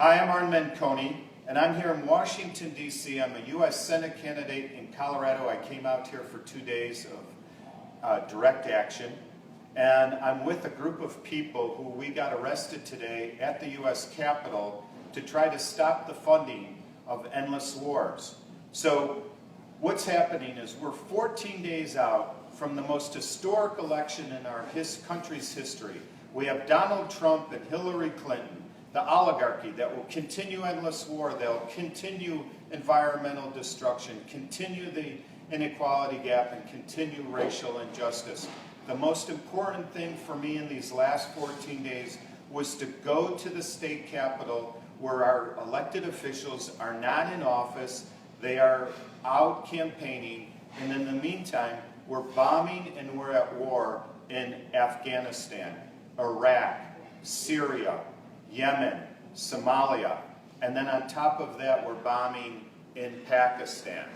Hi, I'm Arn Menconi, and I'm here in Washington, D.C. I'm a U.S. Senate candidate in Colorado. I came out here for 2 days of direct action, and I'm with a group of people who we got arrested today at the U.S. Capitol to try to stop the funding of endless wars. So what's happening is we're 14 days out from the most historic election in our country's history. We have Donald Trump and Hillary Clinton, the oligarchy that will continue endless war, they'll continue environmental destruction, continue the inequality gap, and continue racial injustice. The most important thing for me in these last 14 days was to go to the state capitol where our elected officials are not in office, they are out campaigning, and in the meantime, we're bombing and we're at war in Afghanistan, Iraq, Syria, Yemen, Somalia, and then on top of that we're bombing in Pakistan.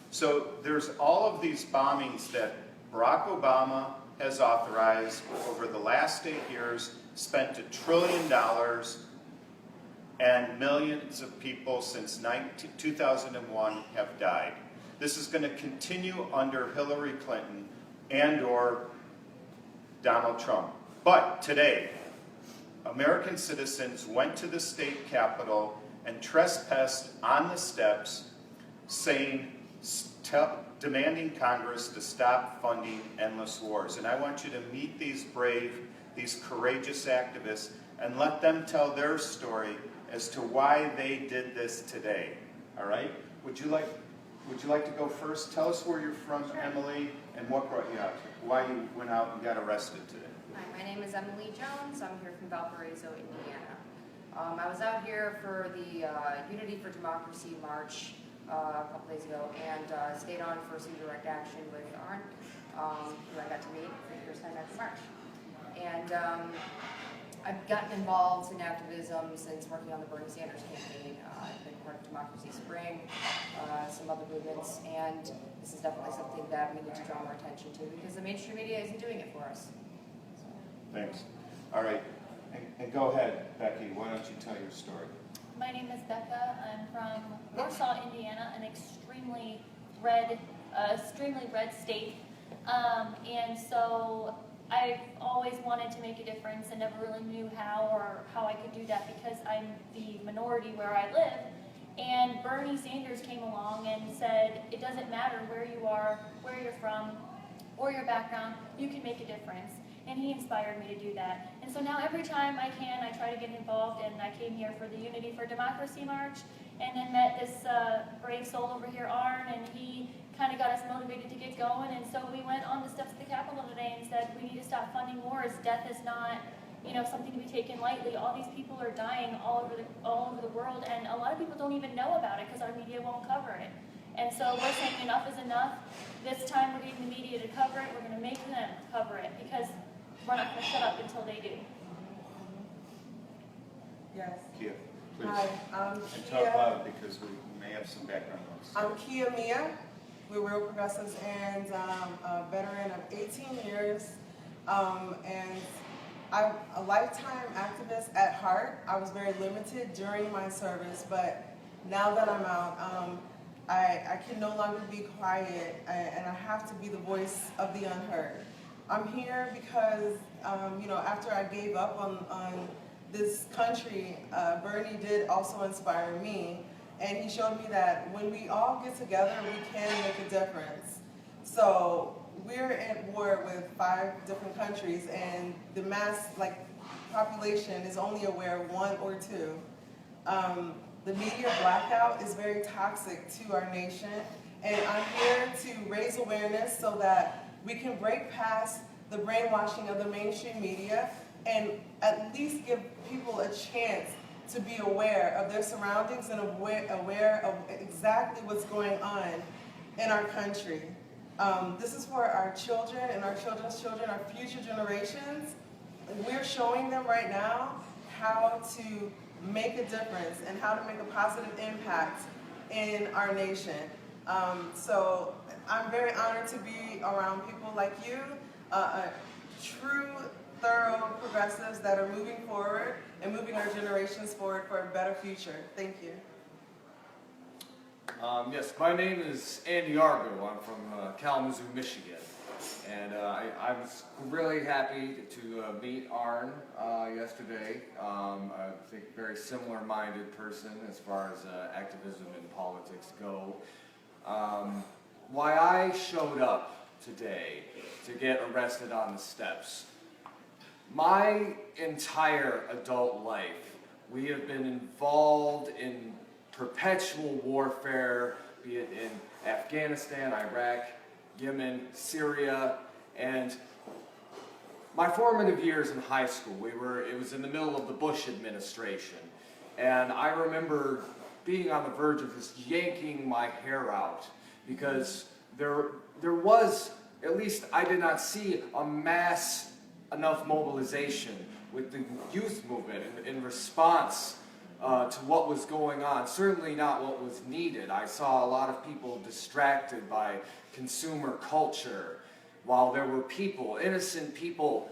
So there's all of these bombings that Barack Obama has authorized over the last 8 years, spent $1 trillion, and millions of people since 2001 have died. This is going to continue under Hillary Clinton and or Donald Trump. But today, American citizens went to the state capitol and trespassed on the steps demanding Congress to stop funding endless wars. And I want you to meet these brave, these courageous activists and let them tell their story as to why they did this today. All right? Would you like to go first? Tell us where you're from, sure. Emily, and what brought you out here, why you went out and got arrested today. Hi, my name is Emily Jones. I'm here from Valparaiso, Indiana. I was out here for the Unity for Democracy March a couple days ago and stayed on for some direct action with Arn, who I got to meet for the first time after March. And I've gotten involved in activism since working on the Bernie Sanders campaign. I've been part of Democracy Spring, some other movements, and this is definitely something that we need to draw more attention to because the mainstream media isn't doing it for us. Thanks. All right, and go ahead, Becky. Why don't you tell your story? My name is Becca. I'm from Warsaw, Indiana, an extremely red state, and so I've always wanted to make a difference and never really knew how I could do that because I'm the minority where I live. And Bernie Sanders came along and said, it doesn't matter where you are, where you're from, or your background, you can make a difference. And he inspired me to do that. And so now every time I can, I try to get involved, and I came here for the Unity for Democracy March, and then met this brave soul over here, Arn, and he kind of got us motivated to get going, and so we went on the steps of the Capitol today and said, we need to stop funding wars. Death is not, something to be taken lightly. All these people are dying all over the world, and a lot of people don't even know about it because our media won't cover it. And so we're saying enough is enough. This time we're getting the media to cover it. We're going to make them cover it because we're not going to shut up until they do. Yes. Kia, please. Hi, I'm and Kia. talk loud because we may have some background noise. I'm Amia. We're real progressives and a veteran of 18 years. And I'm a lifetime activist at heart. I was very limited during my service, but now that I'm out, I can no longer be quiet, and I have to be the voice of the unheard. I'm here because, after I gave up on this country, Bernie did also inspire me, and he showed me that when we all get together, we can make a difference. So we're at war with 5 different countries, and the mass population is only aware of 1 or 2. The media blackout is very toxic to our nation, and I'm here to raise awareness so that we can break past the brainwashing of the mainstream media and at least give people a chance to be aware of their surroundings and aware of exactly what's going on in our country. This is for our children and our children's children, our future generations. We're showing them right now how to make a difference and how to make a positive impact in our nation. So I'm very honored to be around people like you, a true thorough progressives that are moving forward and moving our generations forward for a better future. Thank you. Yes, my name is Andy Argo. I'm from Kalamazoo, Michigan. And I was really happy to meet Arn yesterday. I think very similar-minded person as far as activism and politics go. Why I showed up today to get arrested on the steps. My entire adult life, we have been involved in perpetual warfare, be it in Afghanistan, Iraq, Yemen, Syria, and my formative years in high school, it was in the middle of the Bush administration, and I remember being on the verge of just yanking my hair out because there was, at least I did not see a mass enough mobilization with the youth movement in response to what was going on. Certainly not what was needed. I saw a lot of people distracted by consumer culture, while there were people, innocent people,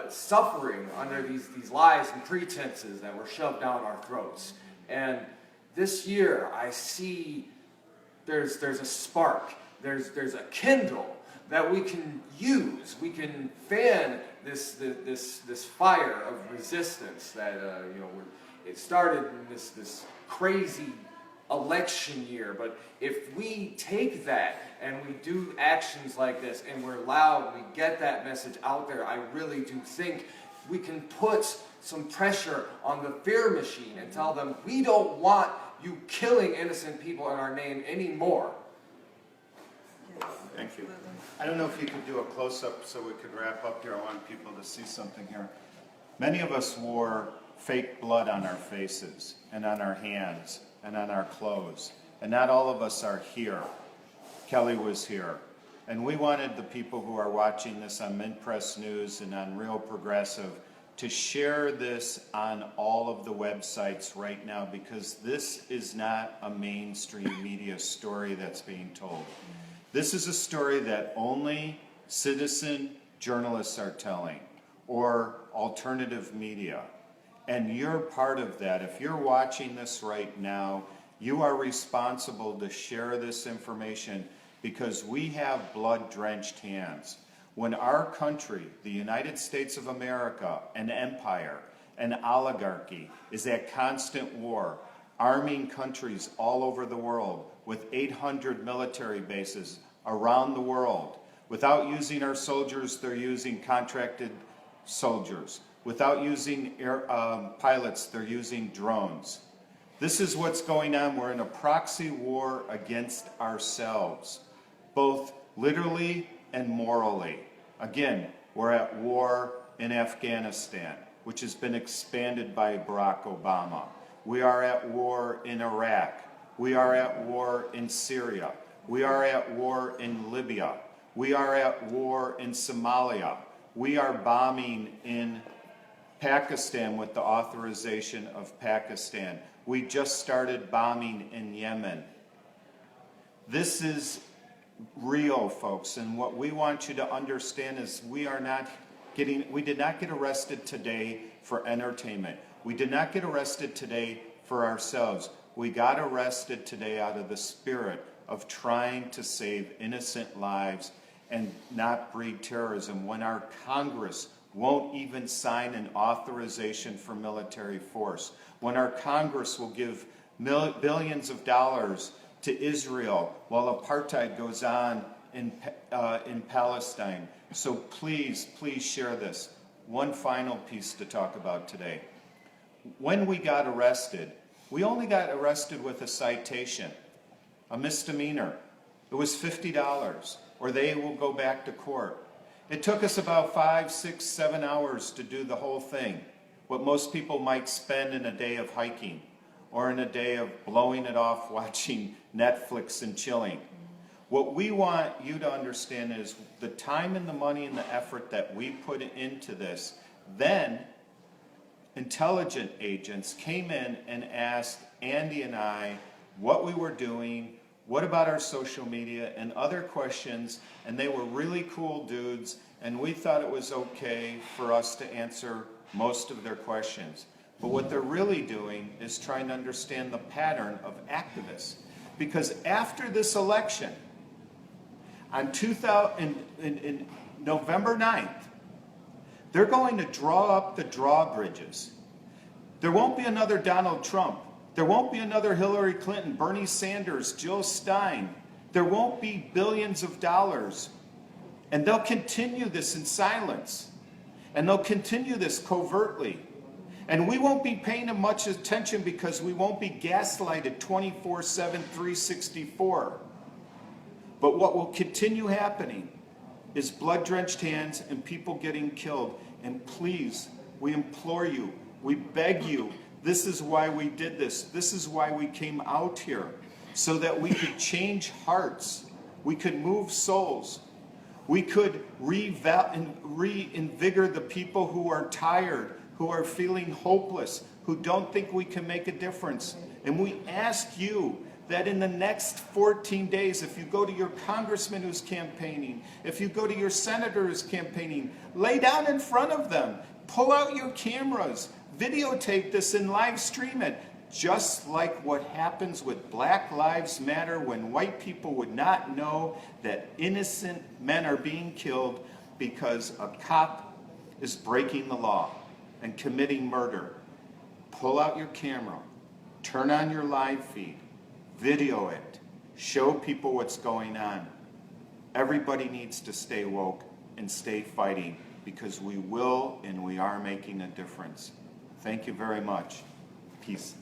suffering under these lies and pretenses that were shoved down our throats. And this year, I see there's a spark, there's a kindle that we can use. We can fan this fire of resistance that it started in this crazy election year. But if we take that and we do actions like this and we're loud, we get that message out there, I really do think we can put some pressure on the fear machine and tell them, we don't want you killing innocent people in our name anymore. Thank you. I don't know if you could do a close-up so we could wrap up here. I want people to see something here. Many of us wore fake blood on our faces and on our hands and on our clothes. And not all of us are here. Kelly was here. And we wanted the people who are watching this on Mint Press News and on Real Progressive to share this on all of the websites right now, because this is not a mainstream media story that's being told. This is a story that only citizen journalists are telling, or alternative media. And you're part of that. If you're watching this right now, you are responsible to share this information, because we have blood-drenched hands. When our country, the United States of America, an empire, an oligarchy, is at constant war, arming countries all over the world with 800 military bases around the world. Without using our soldiers, they're using contracted soldiers. Without using pilots, they're using drones. This is what's going on. We're in a proxy war against ourselves, both literally and morally. Again, we're at war in Afghanistan, which has been expanded by Barack Obama. We are at war in Iraq. We are at war in Syria. We are at war in Libya. We are at war in Somalia. We are bombing in Pakistan with the authorization of Pakistan. We just started bombing in Yemen. This is real, folks, and what we want you to understand is we did not get arrested today for entertainment. We did not get arrested today for ourselves. We got arrested today out of the spirit of trying to save innocent lives and not breed terrorism, when our Congress won't even sign an authorization for military force, when our Congress will give billions of dollars to Israel while apartheid goes on in Palestine. So please, please share this. One final piece to talk about today. When we got arrested, we only got arrested with a citation, a misdemeanor. It was $50, or they will go back to court. It took us about 5, 6, 7 hours to do the whole thing, what most people might spend in a day of hiking or in a day of blowing it off watching Netflix and chilling. What we want you to understand is the time and the money and the effort that we put into this. Then intelligence agents came in and asked Andy and I what we were doing, what about our social media, and other questions, and they were really cool dudes, and we thought it was okay for us to answer most of their questions. But what they're really doing is trying to understand the pattern of activists. Because after this election, on November 9th, they're going to draw up the drawbridges. There won't be another Donald Trump. There won't be another Hillary Clinton, Bernie Sanders, Jill Stein. There won't be billions of dollars. And they'll continue this in silence. And they'll continue this covertly. And we won't be paying them much attention because we won't be gaslighted 24/7, 364. But what will continue happening is blood-drenched hands and people getting killed. And please, we implore you, we beg you, this is why we did this. This is why we came out here, so that we could change hearts. We could move souls. We could reinvigorate the people who are tired, who are feeling hopeless, who don't think we can make a difference. And we ask you that in the next 14 days, if you go to your congressman who's campaigning, if you go to your senator who's campaigning, lay down in front of them, pull out your cameras, videotape this and live stream it. Just like what happens with Black Lives Matter, when white people would not know that innocent men are being killed because a cop is breaking the law and committing murder. Pull out your camera, turn on your live feed, video it, show people what's going on. Everybody needs to stay woke and stay fighting, because we will and we are making a difference. Thank you very much. Peace.